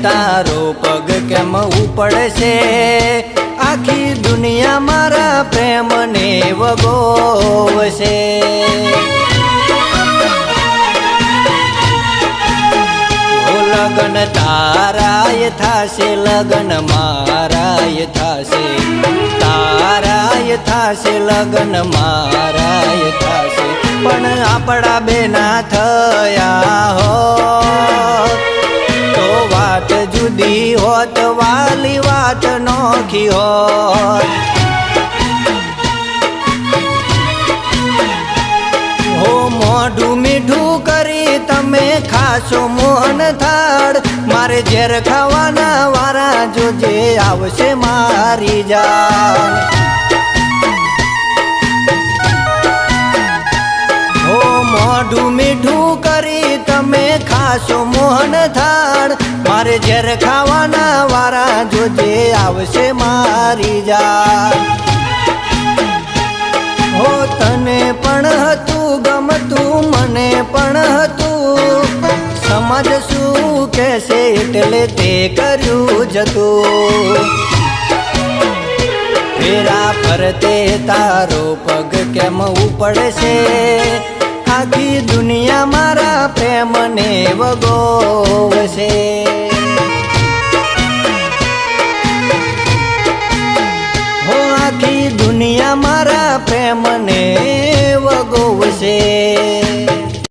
તારો પગ કેમ ઉપડશે આખી દુનિયા મારા પ્રેમને વગોવશે લગન તારાય થાશે લગન મારાય થાશે તારાય થાશે લગન મારાય થાશે પણ આપણા બેના થયા હોત તો વાત જુદી હોત વાલી વાત નોખી હોત હો મોઢું મીઠું કરી તમે ખાશો મોહન થાળ મારે ઝેર ખાવાના વારા જોજે આવશે મારી જાન હો મોઢું મીઠું કરી તમે ખાશો મોહન થાળ મારે ઝેર ખાવાના વારા જોજે આવશે મારી જાન હો તને પણ હતું ગમતું મને પણ હતું સમજ શું કહેશે એટલે તે કર્યું જતું ફેરા ફરતે તારો પગ કેમ ઉપડશે આખી દુનિયા મારા પ્રેમને વગોવશે હો આખી દુનિયા મારા પ્રેમને વગોવશે